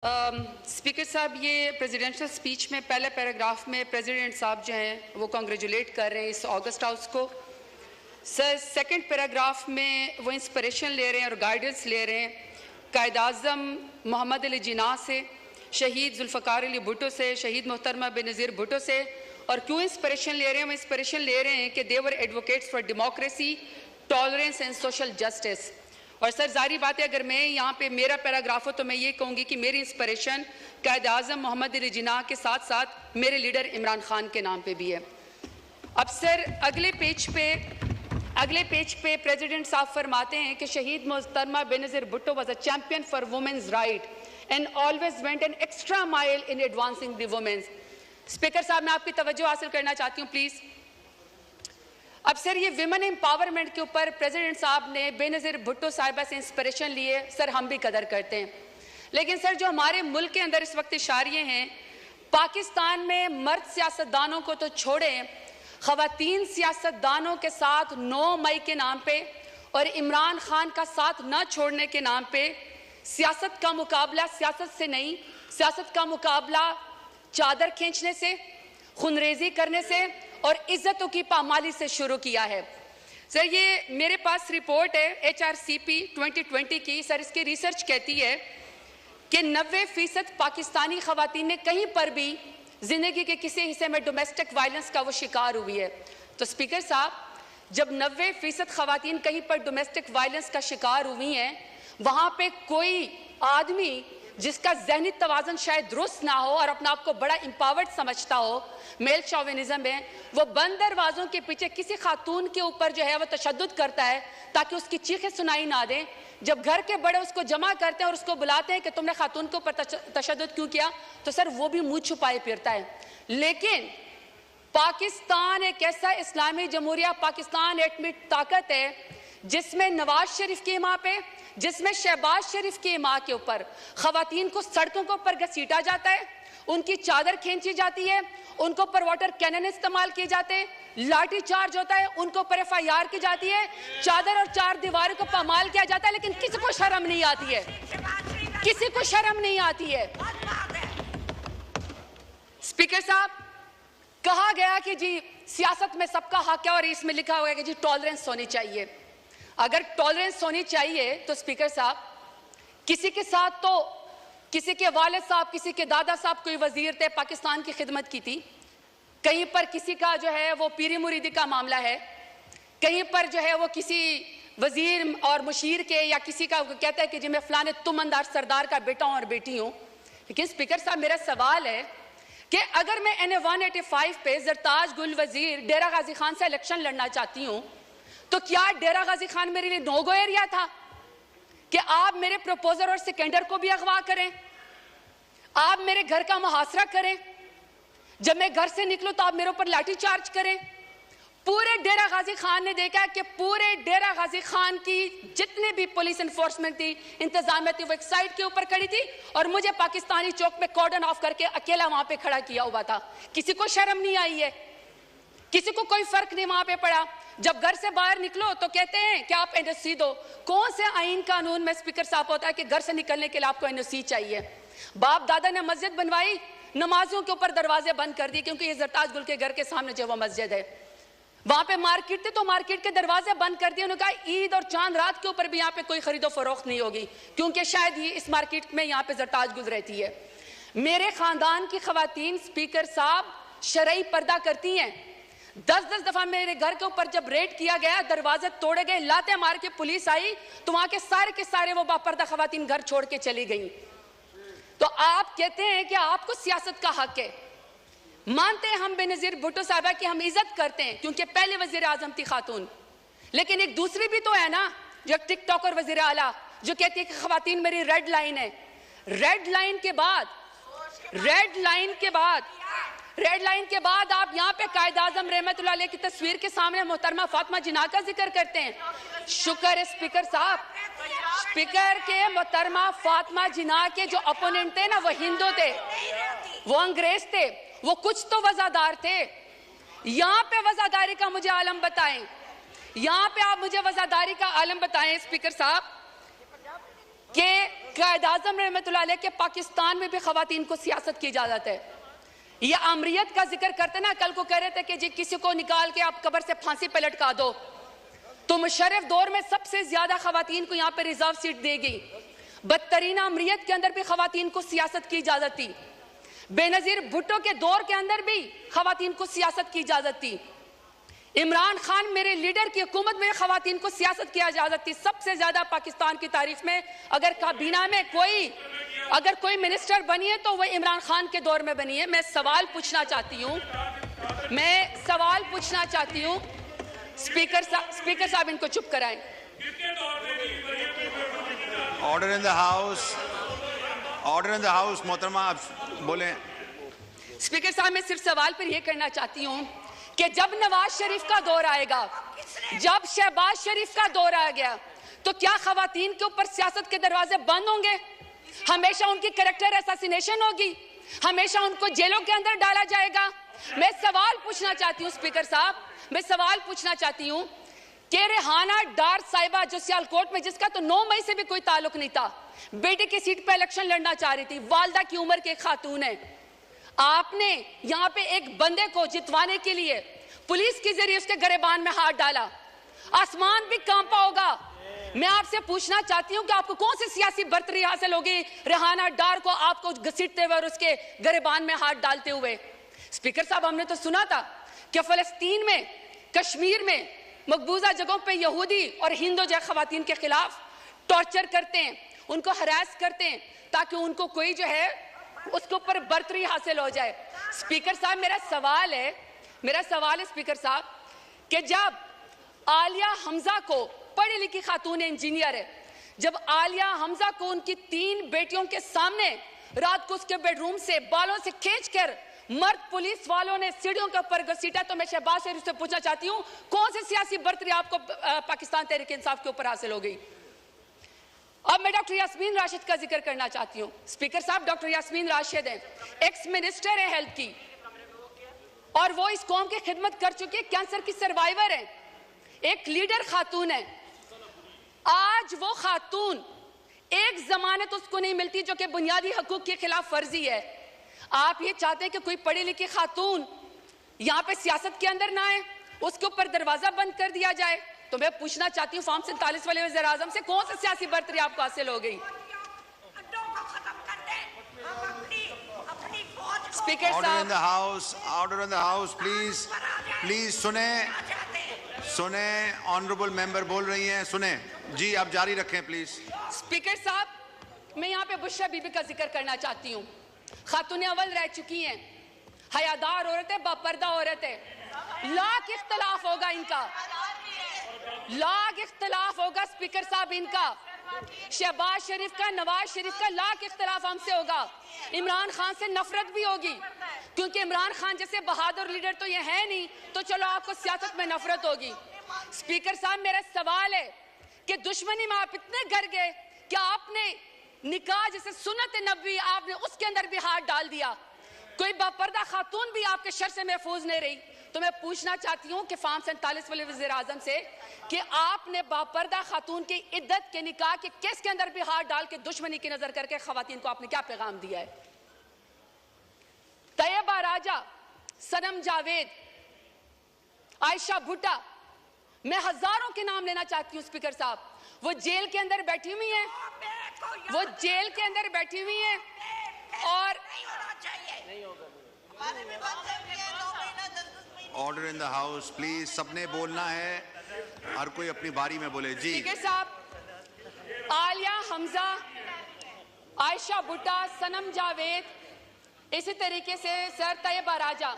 Speaker साहब, ये presidential speech में पहले पैराग्राफ में प्रेसिडेंट साहब जो हैं वो कांग्रेचुलेट कर रहे हैं इस ऑगस्ट हाउस को। सर, सेकंड पैराग्राफ में वो इंस्पिरेशन ले रहे हैं और गाइडेंस ले रहे हैं कायद-ए-आज़म मोहम्मद अली जिन्ना से, शहीद जुल्फ़िकार अली भुट्टो से, शहीद मोहतरमा बेनज़ीर भुट्टो से। और क्यों इंस्पिरेशन ले रहे हैं? वो इंस्पिरेशन ले रहे हैं कि they were advocates for democracy, tolerance and social justice. और सर, जारी बात है, अगर मैं यहाँ पे मेरा पैराग्राफ हो तो मैं ये कहूँगी कि मेरी इंस्पिरेशन कायद-ए-आज़म मोहम्मद अली जिन्ना के साथ साथ मेरे लीडर इमरान खान के नाम पे भी है। अब सर, अगले पेज पे प्रेसिडेंट साहब फरमाते हैं कि शहीद मोहतरमा Benazir Bhutto was a champion for women's right and always went an extra mile in advancing the women's. Speaker साहब, मैं आपकी तवज्जो हासिल करना चाहती हूँ प्लीज़। अब सर, ये विमेन एम्पावरमेंट के ऊपर प्रेसिडेंट साहब ने बेनज़ीर भुट्टो साहिबा से इंस्पिरेशन लिए। सर, हम भी कदर करते हैं, लेकिन सर जो हमारे मुल्क के अंदर इस वक्त इशारे हैं, पाकिस्तान में मर्द सियासतदानों को तो छोड़ें, ख़वातीन सियासतदानों के साथ 9 मई के नाम पे और इमरान खान का साथ न छोड़ने के नाम पे सियासत का मुकाबला सियासत से नहीं, सियासत का मुकाबला चादर खींचने से, खुनरेजी करने से और इज्जतों की पामाली से शुरू किया है। सर, ये मेरे पास रिपोर्ट है HRCP 2020 की। सर, इसकी रिसर्च कहती है कि 90% पाकिस्तानी ख़वातीन ने कहीं पर भी जिंदगी के किसी हिस्से में डोमेस्टिक वायलेंस का वो शिकार हुई है। तो स्पीकर साहब, जब 90% ख़वातीन कहीं पर डोमेस्टिक वायलेंस का शिकार हुई हैं, वहाँ पे कोई आदमी जिसका जहनी तवाज़न शायद दुरुस्त ना हो और अपना आप को बड़ा एम्पावर्ड समझता हो, मेल शॉविनिज्म है, वो बंद दरवाज़ों के पीछे किसी खातून के ऊपर जो है वो तशद्दुद करता है ताकि उसकी चीखें सुनाई ना दें। जब घर के बड़े उसको जमा करते हैं और उसको बुलाते हैं कि तुमने खातून के ऊपर तशद्दुद क्यों किया, तो सर वो भी मुंह छुपाए फिरता है। लेकिन पाकिस्तान एक ऐसा इस्लामी जमहूरिया पाकिस्तान एटमी ताकत है जिसमें नवाज शरीफ की माँ पे, जिसमें शहबाज शरीफ की माँ के ऊपर ख़वातीन को सड़कों के ऊपर घसीटा जाता है, उनकी चादर खींची जाती है, उनको पर वाटर कैनन इस्तेमाल किए जाते हैं, लाठी चार्ज होता है, उनको पर FIR की जाती है, चादर और 4 दीवारों को पामाल किया जाता है, लेकिन किसी को शर्म नहीं आती है, किसी को शर्म नहीं आती है। स्पीकर साहब, कहा गया कि जी सियासत में सबका हक है और इसमें लिखा हुआ है कि जी टॉलरेंस होनी चाहिए। अगर टॉलरेंस होनी चाहिए तो स्पीकर साहब, किसी के साथ तो किसी के वालिद साहब, किसी के दादा साहब कोई वजीर थे, पाकिस्तान की खिदमत की थी, कहीं पर किसी का जो है वो पीरी मुरीदी का मामला है, कहीं पर जो है वो किसी वजीर और मुशीर के या किसी का कहता है कि जी मैं फलाने तुमंदार सरदार का बेटा हूं और बेटी हूं। लेकिन स्पीकर साहब, मेरा सवाल है कि अगर मैं NA 185 पे जरताज गुल वजीर डेरा गाजी खान से इलेक्शन लड़ना चाहती हूँ, तो क्या डेरा गाजी खान मेरे लिए नो गो एरिया था कि आप मेरे प्रपोजर और सेकेंडर को भी अगवा करें, आप मेरे घर का मुहासरा करें, जब मैं घर से निकलूं तो आप मेरे ऊपर लाठी चार्ज करें? पूरे डेरा गाजी खान ने देखा कि पूरे डेरा गाजी खान की जितनी भी पुलिस एनफोर्समेंट थी, इंतजामिया थी, वो एक साइड के ऊपर खड़ी थी और मुझे पाकिस्तानी चौक में कॉर्डन ऑफ करके अकेला वहां पे खड़ा किया हुआ था। किसी को शर्म नहीं आई है, किसी को कोई फर्क नहीं वहां पे पड़ा। जब घर से बाहर निकलो तो कहते हैं कि आप NOC दो। कौन से आईन कानून में स्पीकर साहब होता है कि घर से निकलने के लिए आपको NOC चाहिए? बाप दादा ने मस्जिद बनवाई, नमाजियों के ऊपर दरवाजे बंद कर दिए, क्योंकि ये जरताज गुल के घर के सामने जो वो मस्जिद है, वहां पे मार्केट थे तो मार्केट के दरवाजे बंद कर दिए। उन्होंने कहा ईद और चांद रात के ऊपर भी यहाँ पे कोई खरीदो फरोख्त नहीं होगी, क्योंकि शायद ये इस मार्केट में यहाँ पे जरताज गुल रहती है। मेरे खानदान की खवातीन स्पीकर साहब शरई पर्दा करती हैं। 10-10 दफा मेरे घर के ऊपर जब रेड किया गया, दरवाजे तोड़े गए, लाते मार के पुलिस आई, तो वहां के सारे वो बापर्दा खवातीन घर छोड़ के चली गई। तो आप कहते हैं कि आपको सियासत का हक है। मानते हैं हम बेनज़ीर भुट्टो साहिबा की हम इज्जत करते हैं क्योंकि पहले वजीर आजम थी खातून, लेकिन एक दूसरी भी तो है ना, जो टिकटॉकर वजीर आला जो कहती है कि खवातीन मेरी रेड लाइन है। रेड लाइन के बाद आप यहाँ पे कायद-ए-आज़म रहमतुल्लाह अलैह की तस्वीर के सामने मोहतरमा फातिमा जिन्ना का जिक्र करते हैं। शुक्र है स्पीकर साहब, स्पीकर के मोहतरमा फातिमा जिन्ना के जो अपोनेंट थे ना, वो हिंदू थे, वो अंग्रेज थे, वो कुछ तो वजादार थे। यहाँ पे वजादारी का मुझे आलम बताएं, यहाँ पे आप मुझे वजादारी का आलम बताएं स्पीकर साहब। कि कायद-ए-आज़म रहमतुल्लाह अलैह के पाकिस्तान में भी खवातीन को सियासत की इजाजत है। ये अमरियत का जिक्र करते ना, कल को कह रहे थे कि जी किसी को निकाल के आप कब्र से फांसी पे लटका दो, तो मुशर्रफ दौर में सबसे ज्यादा खवातीन को यहाँ पे रिजर्व सीट देगी। बदतरीन अमरियत के अंदर भी खवातीन को सियासत की इजाजत थी। बेनजीर भुट्टो के दौर के अंदर भी खवातीन को सियासत की इजाजत थी। इमरान खान मेरे लीडर की हुकूमत में खवातीन को सियासत की इजाजत थी। सबसे ज्यादा पाकिस्तान की तारीख में अगर काबीना में कोई मिनिस्टर बनी है तो वह इमरान खान के दौर में बनी है। मैं सवाल पूछना चाहती हूँ स्पीकर साहब इनको चुप कराएं। ऑर्डर इन द हाउस मोहतरमा, आप बोलें। स्पीकर साहब मैं सिर्फ सवाल पर यह करना चाहती हूँ कि जब नवाज शरीफ का दौर आएगा, जब शहबाज शरीफ का दौर आ गया, तो क्या खवातीन के ऊपर सियासत के दरवाजे बंद होंगे? हमेशा उनकी कैरेक्टर असैसिनेशन होगी? हमेशा उनको जेलों के अंदर डाला जाएगा? मैं सवाल पूछना चाहती हूँ स्पीकर साहब, मैं सवाल पूछना चाहती हूँ कि रेहाना डार साहिबा जो सियालकोट में, जिसका तो 9 मई से भी कोई ताल्लुक नहीं था, बेटे की सीट पर इलेक्शन लड़ना चाह रही थी, वालदा की उम्र के खातून है, आपने यहाँ पे एक बंदे को जितवाने के लिए पुलिस के जरिए उसके गिरबान में हाथ डाला, आसमान भी कांपा होगा। मैं आपसे पूछना चाहती हूँ कि आपको कौन सी सियासी बर्तरी हासिल होगी रेहाना डार को आपको घसीटते हुए और उसके गिरबान में हाथ डालते हुए? स्पीकर साहब हमने तो सुना था कि फलस्तीन में, कश्मीर में मकबूजा जगहों पे यहूदी और हिंदू जो खवातीन के खिलाफ टॉर्चर करते हैं, उनको हरास करते हैं ताकि उनको कोई जो है उसके ऊपर बर्तरी हासिल हो जाए। स्पीकर साहब मेरा सवाल है स्पीकर साहब कि जब आलिया हमजा को, पढ़ी लिखी खातून इंजीनियर है, जब आलिया हमजा को उनकी 3 बेटियों के सामने रात को उसके बेडरूम से बालों से खींचकर मर्द पुलिस वालों ने सीढ़ियों के ऊपर घसीटा, तो मैं शहबाज शरीफ से पूछना चाहती हूँ कौन सी सियासी बर्तरी आपको पाकिस्तान तहरीक इंसाफ के ऊपर हासिल हो गई? अब मैं डॉक्टर यास्मीन राशिद का जिक्र करना चाहती हूँ। स्पीकर साहब डॉक्टर यास्मीन राशिद हैं, एक्स मिनिस्टर है हेल्थ की, और वो इस कौम की खिदमत कर चुकी है, कैंसर की सर्वाइवर है, एक लीडर खातून है। आज वो खातून, एक जमानत उसको नहीं मिलती जो कि बुनियादी हकूक के खिलाफ फर्जी है। आप ये चाहते हैं कि कोई पढ़ी लिखी खातून यहाँ पे सियासत के अंदर ना आए, उसके ऊपर दरवाजा बंद कर दिया जाए? तो मैं पूछना चाहती हूँ फॉर्म 47 वाले वज़ीर आज़म से कौन सी सियासी बर्तरी आपको हासिल हो गई? स्पीकर साहब, order in the house please सुने ऑनरेबल मेंबर बोल रही हैं, सुने जी, आप जारी रखें प्लीज। स्पीकर साहब मैं यहाँ पे बुशरा बीबी का जिक्र करना चाहती हूँ। खातून अव्वल रह चुकी हैं, हयादार औरत है, बापर्दा औरत है, लाख इख्तलाफ होगा इनका, लाख इख्तलाफ होगा स्पीकर साहब इनका, शहबाज शरीफ का, नवाज शरीफ का लाख इख्तलाफ हमसे होगा, इमरान खान से नफरत भी होगी, क्योंकि इमरान खान जैसे बहादुर लीडर तो ये है नहीं, तो चलो आपको सियासत में नफरत होगी। स्पीकर साहब मेरा सवाल है कि दुश्मनी में आप इतने गर गए कि आपने निकाह जैसे सुन्नत नबी, आपने उसके अंदर भी हाथ डाल दिया, कोई बापर्दा खातून भी आपके शर से महफूज नहीं रही। तो मैं पूछना चाहती हूँ कि फॉर्म 47 वाले वज़ीर आज़म से कि आपने बापर्दा खातून की इद्दत के निकाह के केस के अंदर भी हाथ डाल के दुश्मनी की नजर करके खवातीन को आपने क्या पैगाम दिया है? तैयबा राजा, सनम जावेद, आयशा भुट्टा, मैं हजारों के नाम लेना चाहती हूँ स्पीकर साहब, वो जेल के अंदर बैठी हुई हैं, वो जेल के अंदर बैठी हुई हैं, और order in the house please, सबने बोलना है, हर कोई अपनी बारी में बोले जी। स्पीकर साहब आलिया हमजा, आयशा भुट्टा, सनम जावेद, इसी तरीके से सर तैयबा राजा,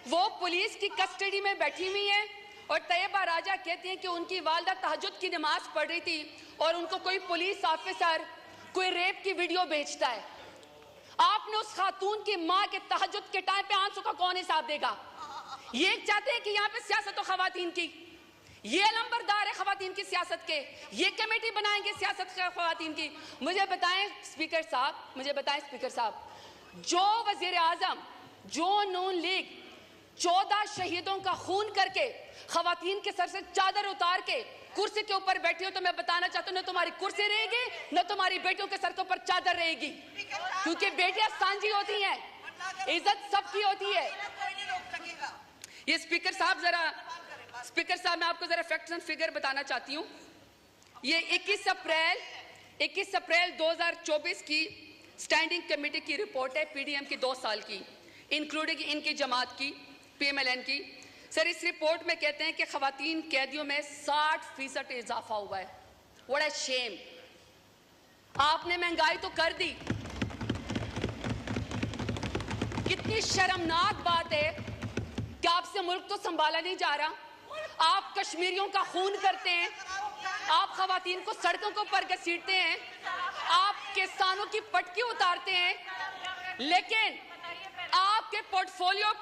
वो पुलिस की कस्टडी में बैठी हुई हैं, और तैयबा राजा कहती हैं कि उनकी वालदा तहज्जुद की नमाज पढ़ रही थी और उनको कोई पुलिस ऑफिसर कोई रेप की वीडियो भेजता है। आपने उस खातून की मां के तहज्जुद के टाइम पे आंसू का कौन हिसाब देगा? ये चाहते हैं कि यहाँ पे सियासत हो खवातीन की, ये लंबरदार है खवातीन की सियासत के, ये कमेटी बनाएंगे सियासत खवातीन की। मुझे बताएं स्पीकर साहब, जो वजीर आजम, जो नून लीग 14 शहीदों का खून करके खवातीन के सर से चादर उतार के कुर्सी के ऊपर बैठी हो तो मैं बताना चाहता हूँ, न तुम्हारी कुर्सी रहेगी न तुम्हारी बेटियों के सर के ऊपर चादर रहेगी, क्योंकि बेटियां सांझी होती हैं, इज्जत सबकी होती है। ये स्पीकर साहब मैं आपको जरा फैक्ट्स एंड फिगर बताना चाहती हूँ। ये 21 अप्रैल 2024 की स्टैंडिंग कमेटी की रिपोर्ट है, पीडीएम की 2 साल की, इंक्लूडिंग इनकी जमात की, पीएमएलएन की। सर इस रिपोर्ट में कहते हैं कि खवातीन कैदियों में 60% इजाफा हुआ है। What a shame. आपने महंगाई तो कर दी, कितनी शर्मनाक बात है कि आपसे मुल्क तो संभाला नहीं जा रहा। आप कश्मीरियों का खून करते हैं, आप खवातीन को सड़कों पर घसीटते हैं, आप किसानों की पटकी उतारते हैं, लेकिन आपके पोर्टफोलियो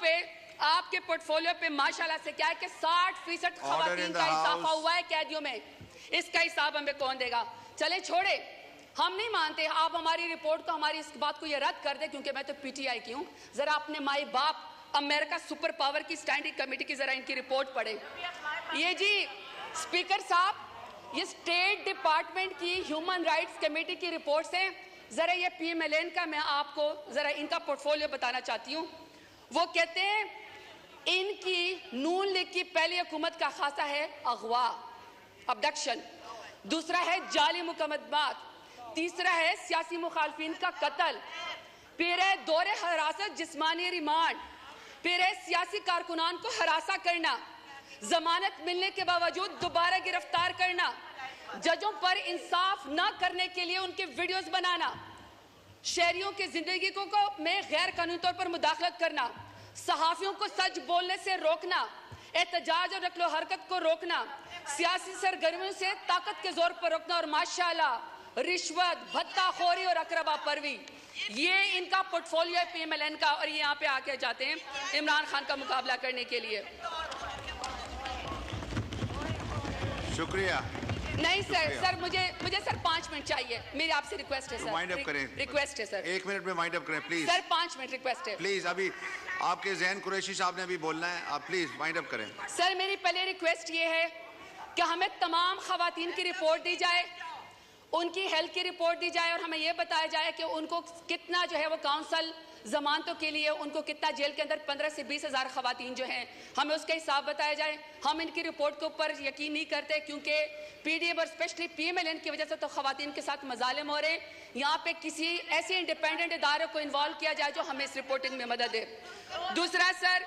पे माशाल्लाह से क्या है कि 60% खवातीन का इजाफा हुआ है कैदियों में। इसका हिसाब हमें कौन देगा? चले छोड़े, हम नहीं मानते। आप हमारी रिपोर्ट को, हमारी इस बात को ये रद्द कर दे, क्योंकि मैं तो पीटीआई की हूँ। जरा अपने माई बाप अमेरिका सुपर पावर की स्टैंडिंग कमेटी की जरा इनकी रिपोर्ट पढ़े। ये जी स्पीकर साहब, ये स्टेट डिपार्टमेंट की ह्यूमन राइट्स कमेटी की रिपोर्ट से जरा ये पीएमएलएन का मैं आपको जरा इनका पोर्टफोलियो बताना चाहती हूँ। वो कहते हैं इनकी नून लीग की पहली हुकूमत का खासा है अगवा, अबडक्शन, दूसरा है जाली मुकदमात, तीसरा है सियासी मुखालफिन का कत्ल, फिर है दौरे हरासत, जिस्मानी रिमांड, फिर है सियासी कारकुनान को हरासा करना, जमानत मिलने के बावजूद दोबारा गिरफ्तार करना, जजों पर इंसाफ न करने के लिए उनके वीडियोस बनाना, शहरियों की जिंदगी को में गैर कानूनी तौर पर मुदाखलत करना, सहाफियों को सच बोलने से रोकना, एहतजाज और नकलो हरकत को रोकना, सियासी सरगर्मियों से ताकत के जोर पर रोकना, और माशाल्लाह रिश्वत, भत्ताखोरी और अकरबा परवी, ये इनका पोर्टफोलियो है पीएमएलएन का। और ये यहाँ पे आके जाते हैं इमरान खान का मुकाबला करने के लिए। शुक्रिया। नहीं सर मुझे सर 5 मिनट चाहिए, मेरी आपसे रिक्वेस्ट है सर। वाइंड अप करें, रिक्वेस्ट है सर, 1 मिनट में वाइंड अप करें प्लीज सर। 5 मिनट रिक्वेस्ट है प्लीज। अभी आपके ज़हन कुरैशी साहब ने अभी बोलना है, आप प्लीज वाइंड अप करें। सर मेरी पहले रिक्वेस्ट ये है कि हमें तमाम खवातीन की रिपोर्ट दी जाए, उनकी हेल्थ की रिपोर्ट दी जाए, और हमें यह बताया जाए कि उनको कितना जो है वो काउंसिल जमानतों के लिए उनको कितना जेल के अंदर 15 से 20 हज़ार खवातीन जो हैं, हमें उसका हिसाब बताया जाए। हम इनकी रिपोर्ट के ऊपर यकीन नहीं करते, क्योंकि पीडीएम और स्पेशली पीएमएलएन की वजह से तो खवातीन के साथ मजालिम हो रहे हैं। यहाँ पे किसी ऐसे इंडिपेंडेंट इदारे को इन्वॉल्व किया जाए जो हमें इस रिपोर्टिंग में मदद दे। दूसरा सर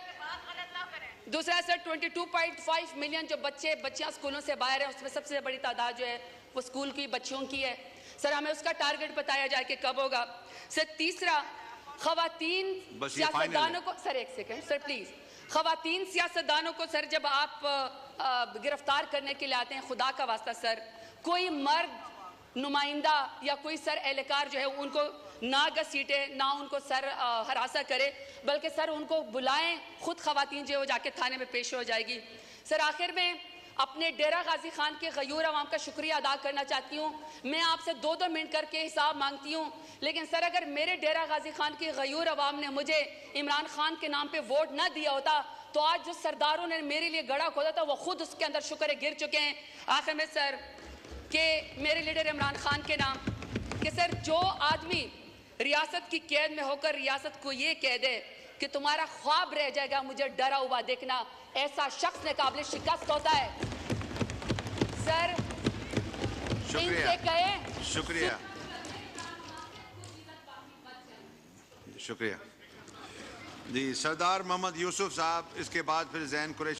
22.5 मिलियन जो बच्चियाँ स्कूलों से बाहर हैं, उसमें सबसे बड़ी तादाद जो है वो स्कूल की बच्चियों की है। सर हमें उसका टारगेट बताया जाए कि कब होगा। सर तीसरा, खवातीन सियासतदानों को, सर एक सेकंड सर प्लीज, खवातीन सियासतदानों को सर जब आप गिरफ्तार करने के लिए आते हैं, खुदा का वास्ता सर कोई मर्द नुमाइंदा या कोई सर एहलकार जो है उनको ना घसीटे, ना उनको सर हरासा करे, बल्कि सर उनको बुलाएं, खुद खवातीन जो जाके थाने में पेश हो जाएगी। सर आखिर में अपने डेरा गाजी खान के गयूर अवाम का शुक्रिया अदा करना चाहती हूँ। मैं आपसे 2-2 मिनट करके हिसाब मांगती हूँ, लेकिन सर अगर मेरे डेरा गाजी खान के गयूर अवाम ने मुझे इमरान खान के नाम पे वोट ना दिया होता तो आज जो सरदारों ने मेरे लिए गड़ा खोदा था वो खुद उसके अंदर शुक्र गिर चुके हैं। आखिर में सर के मेरे लीडर इमरान खान के नाम कि सर जो आदमी रियासत की कैद में होकर रियासत को ये कह दे कि तुम्हारा ख्वाब रह जाएगा मुझे डरा हुआ देखना, ऐसा शख्स ने काबिल शिकस्त होता है। सर इनसे कहे शुक्रिया शुक्रिया जी। सरदार मोहम्मद यूसुफ साहब, इसके बाद फिर ज़ैन कुरैशी।